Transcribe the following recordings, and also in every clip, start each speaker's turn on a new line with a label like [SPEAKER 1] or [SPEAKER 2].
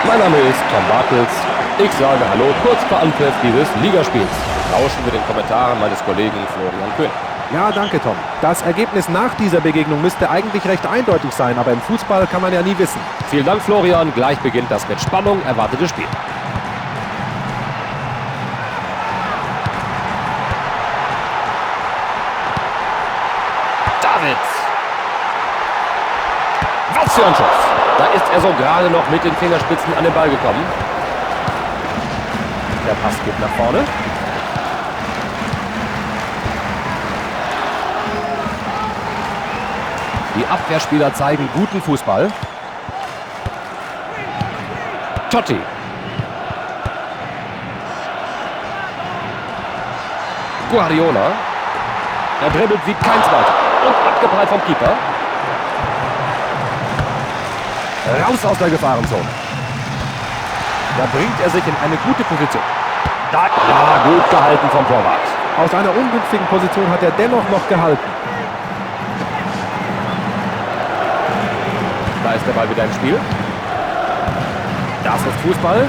[SPEAKER 1] Mein Name ist Tom Bartels. Ich sage Hallo kurz vor Anpfiff dieses Ligaspiels. Lauschen wir den Kommentaren meines Kollegen Florian Köhn.
[SPEAKER 2] Ja, danke Tom. Das Ergebnis nach dieser Begegnung müsste eigentlich recht eindeutig sein, aber im Fußball kann man ja nie wissen.
[SPEAKER 1] Vielen Dank, Florian. Gleich beginnt das mit Spannung erwartete Spiel. Davids. Was für ein Schuss. Da ist er so gerade noch mit den Fingerspitzen an den Ball gekommen. Der Pass geht nach vorne. Die Abwehrspieler zeigen guten Fußball. Totti. Guardiola. Er dribbelt wie kein Zweiter. Und abgeprallt vom Keeper. Raus aus der Gefahrenzone. Da bringt er sich in eine gute Position. Da, ja, gut gehalten vom Torwart.
[SPEAKER 2] Aus einer ungünstigen Position hat er dennoch noch gehalten.
[SPEAKER 1] Da ist der Ball wieder im Spiel. Das ist Fußball.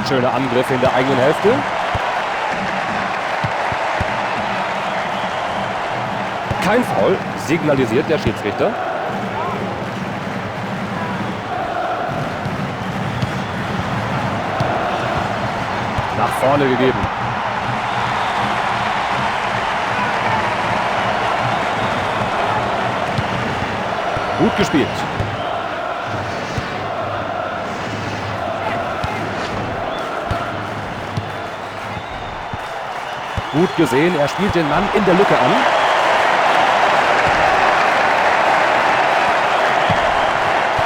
[SPEAKER 1] Schöner Angriff in der eigenen Hälfte. Kein Foul, signalisiert der Schiedsrichter. Nach vorne gegeben. Gut gespielt. Gut gesehen, er spielt den Mann in der Lücke an.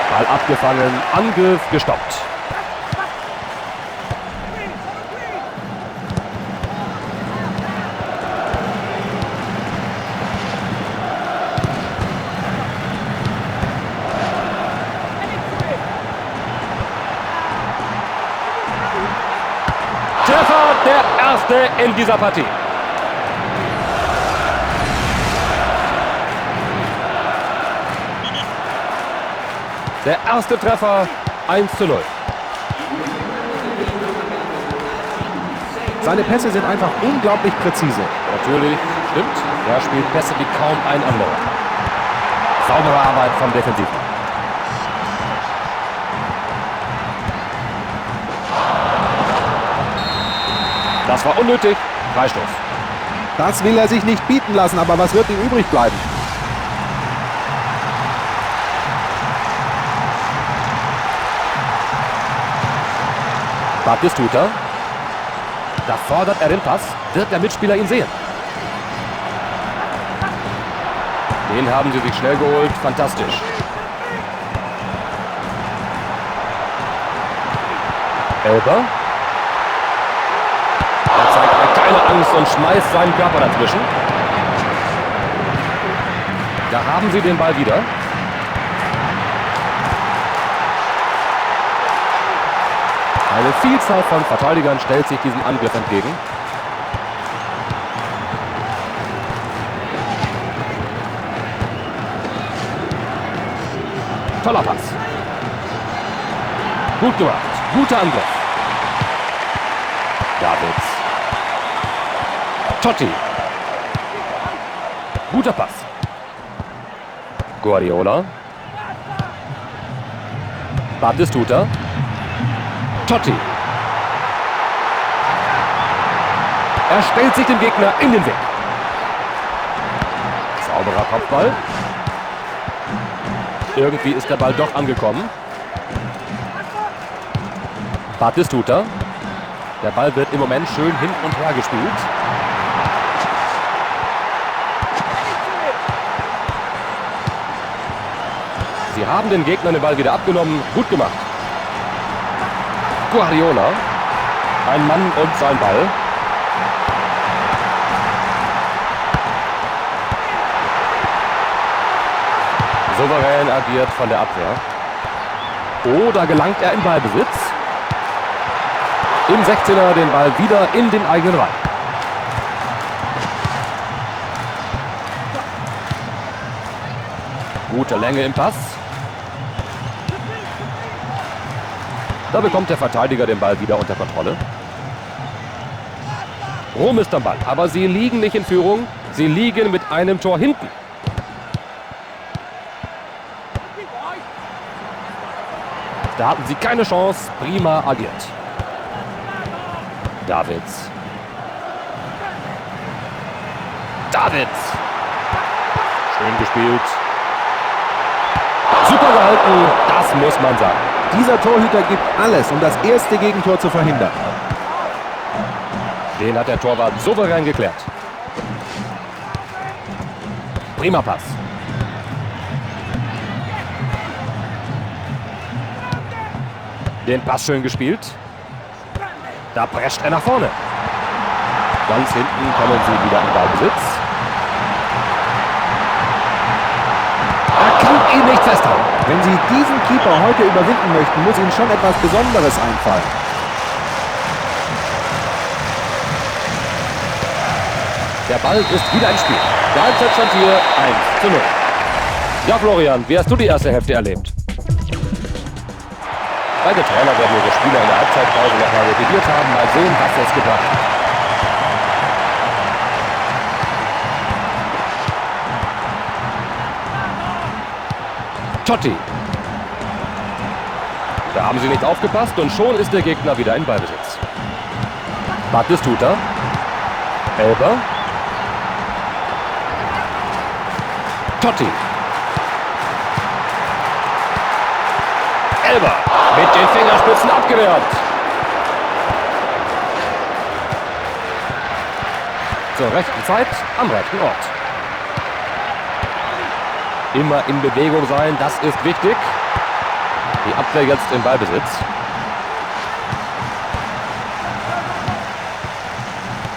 [SPEAKER 1] Ball abgefangen, Angriff gestoppt. Treffer, der erste in dieser Partie. Der erste Treffer, 1:0.
[SPEAKER 2] Seine Pässe sind einfach unglaublich präzise.
[SPEAKER 1] Natürlich, stimmt. Er spielt Pässe wie kaum ein anderer. Saubere Arbeit vom Defensiven. Das war unnötig. Freistoß.
[SPEAKER 2] Das will er sich nicht bieten lassen, aber was wird ihm übrig bleiben?
[SPEAKER 1] Batistuta. Da fordert er den Pass. Wird der Mitspieler ihn sehen? Den haben sie sich schnell geholt. Fantastisch. Elber. Er zeigt keine Angst und schmeißt seinen Körper dazwischen. Da haben sie den Ball wieder. Eine Vielzahl von Verteidigern stellt sich diesem Angriff entgegen. Toller Pass. Gut gemacht. Guter Angriff. Davids. Totti. Guter Pass. Guardiola. Batistuta. Totti. Er stellt sich dem Gegner in den Weg. Sauberer Kopfball. Irgendwie ist der Ball doch angekommen. Batistuta. Der Ball wird im Moment schön hin und her gespielt. Sie haben den Gegnern den Ball wieder abgenommen. Gut gemacht. Guardiola. Ein Mann und sein Ball. Souverän agiert von der Abwehr. Oh, da gelangt er in Ballbesitz. Im 16er den Ball wieder in den eigenen Reihen. Gute Länge im Pass. Da bekommt der Verteidiger den Ball wieder unter Kontrolle. Rom ist am Ball, aber sie liegen nicht in Führung. Sie liegen mit einem Tor hinten. Da hatten sie keine Chance. Prima agiert. Davids. Schön gespielt. Super gehalten, das muss man sagen.
[SPEAKER 2] Dieser Torhüter gibt alles, um das erste Gegentor zu verhindern.
[SPEAKER 1] Den hat der Torwart souverän geklärt. Prima Pass. Den Pass schön gespielt. Da prescht er nach vorne. Ganz hinten kommen sie wieder in Ballbesitz. Er kann ihn nicht festhalten.
[SPEAKER 2] Wenn Sie diesen Keeper heute überwinden möchten, muss Ihnen schon etwas Besonderes einfallen.
[SPEAKER 1] Der Ball ist wieder im Spiel. Der Halbzeitstand hier 1:0. Ja, Florian, wie hast du die erste Hälfte erlebt? Beide Trainer werden ihre Spieler in der Halbzeitpause nochmal motiviert haben. Mal sehen, was es gebracht hat. Totti. Da haben sie nicht aufgepasst und schon ist der Gegner wieder in Ballbesitz. Batistuta. Elber. Totti. Elber. Mit den Fingerspitzen abgewehrt. Zur rechten Zeit, am rechten Ort. Immer in Bewegung sein, das ist wichtig. Die Abwehr jetzt im Ballbesitz.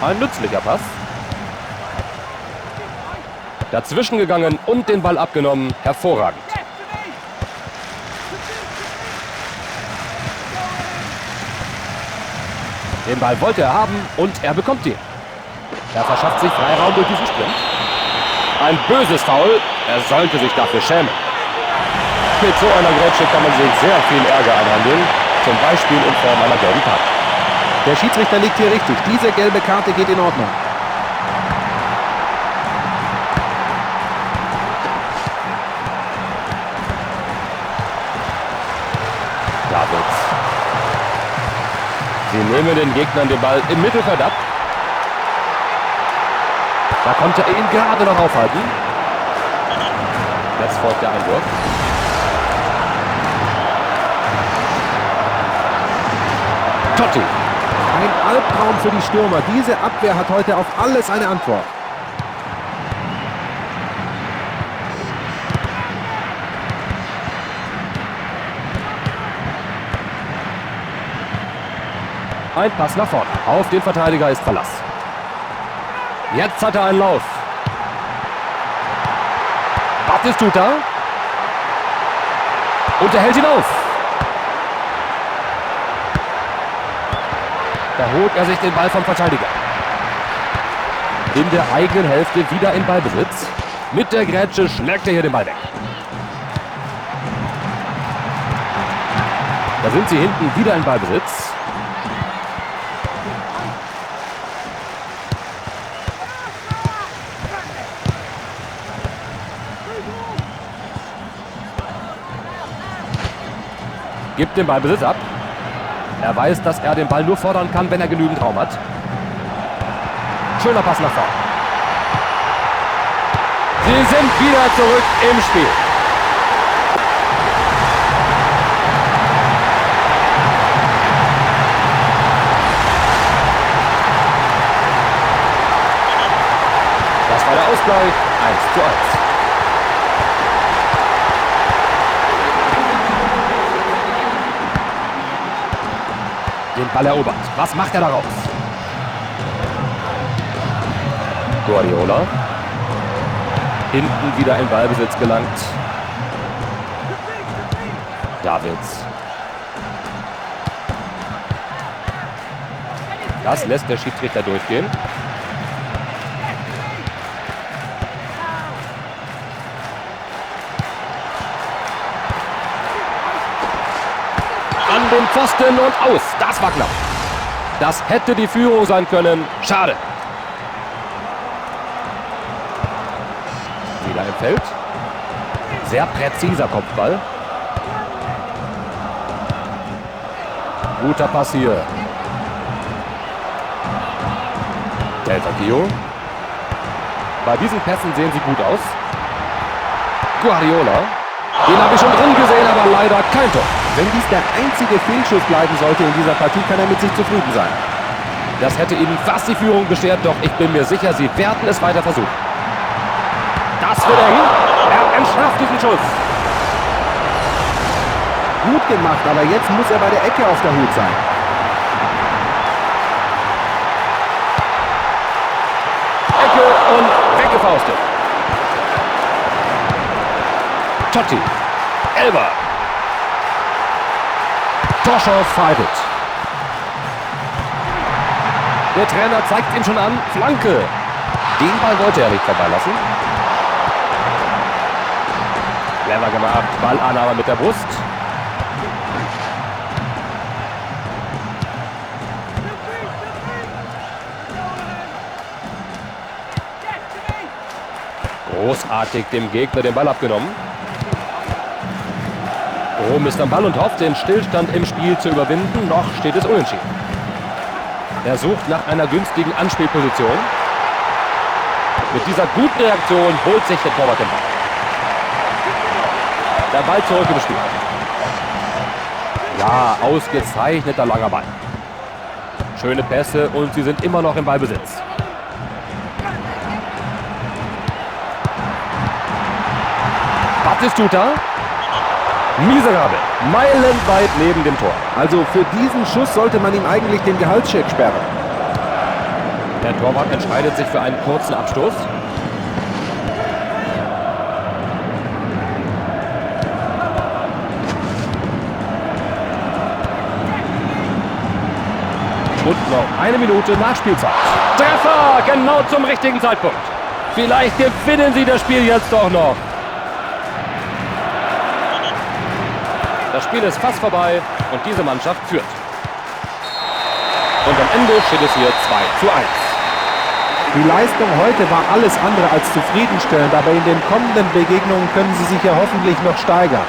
[SPEAKER 1] Ein nützlicher Pass. Dazwischen gegangen und den Ball abgenommen. Hervorragend. Den Ball wollte er haben und er bekommt ihn. Er verschafft sich Freiraum durch diesen Sprint. Ein böses Foul. Er sollte sich dafür schämen. Mit so einer Grätsche kann man sich sehr viel Ärger anhandeln. Zum Beispiel in Form einer gelben Karte.
[SPEAKER 2] Der Schiedsrichter liegt hier richtig. Diese gelbe Karte geht in Ordnung.
[SPEAKER 1] Davids. Sie nehmen den Gegnern den Ball im Mittelfeld ab. Da konnte er ihn gerade noch aufhalten. Jetzt folgt der Einwurf. Totti.
[SPEAKER 2] Ein Albtraum für die Stürmer. Diese Abwehr hat heute auf alles eine Antwort.
[SPEAKER 1] Ein Pass nach vorne. Auf den Verteidiger ist Verlass. Jetzt hat er einen Lauf. Batistuta. Und er hält ihn auf. Da holt er sich den Ball vom Verteidiger. In der eigenen Hälfte wieder in Ballbesitz. Mit der Grätsche schlägt er hier den Ball weg. Da sind sie hinten wieder in Ballbesitz. Gibt den Ballbesitz ab. Er weiß, dass er den Ball nur fordern kann, wenn er genügend Raum hat. Schöner Pass nach vorne. Sie sind wieder zurück im Spiel. Das war der Ausgleich. 1:1. Den Ball erobert. Was macht er daraus? Guardiola. Hinten wieder in Ballbesitz gelangt. Davids. Das lässt der Schiedsrichter durchgehen. an den Pfosten und aus. Das war knapp. Das hätte die Führung sein können. Schade. Wieder im Feld. Sehr präziser Kopfball. Guter Pass hier. Del Vecchio. Bei diesen Pässen sehen sie gut aus. Guardiola. Den habe ich schon drin gesehen, aber leider kein Tor.
[SPEAKER 2] Wenn dies der einzige Fehlschuss bleiben sollte in dieser Partie, kann er mit sich zufrieden sein.
[SPEAKER 1] Das hätte ihnen fast die Führung beschert, doch ich bin mir sicher, sie werden es weiter versuchen. Das wird er hin. Er entschärft diesen Schuss.
[SPEAKER 2] Gut gemacht, aber jetzt muss er bei der Ecke auf der Hut sein.
[SPEAKER 1] Ecke und weggefaustet. Totti. Elber. Torchance verheilt. Der Trainer zeigt ihm schon an. Flanke. Den Ball wollte er nicht vorbeilassen. Clever gemacht. Ballannahme mit der Brust. Großartig dem Gegner den Ball abgenommen. Rom ist am Ball und hofft, den Stillstand im Spiel zu überwinden. Noch steht es unentschieden. Er sucht nach einer günstigen Anspielposition. Mit dieser guten Reaktion holt sich der Torwart den Ball. Der Ball zurück im Spiel. Ja, ausgezeichneter langer Ball. Schöne Pässe und sie sind immer noch im Ballbesitz. Batistuta. Miserabel. Meilenweit neben dem Tor.
[SPEAKER 2] Also für diesen Schuss sollte man ihm eigentlich den Gehaltscheck sperren.
[SPEAKER 1] Der Torwart entscheidet sich für einen kurzen Abstoß. Und noch eine Minute Nachspielzeit. Treffer! Genau zum richtigen Zeitpunkt. Vielleicht gewinnen sie das Spiel jetzt doch noch. Das Spiel ist fast vorbei und diese Mannschaft führt. Und am Ende steht es hier 2:1.
[SPEAKER 2] Die Leistung heute war alles andere als zufriedenstellend, aber in den kommenden Begegnungen können sie sich ja hoffentlich noch steigern.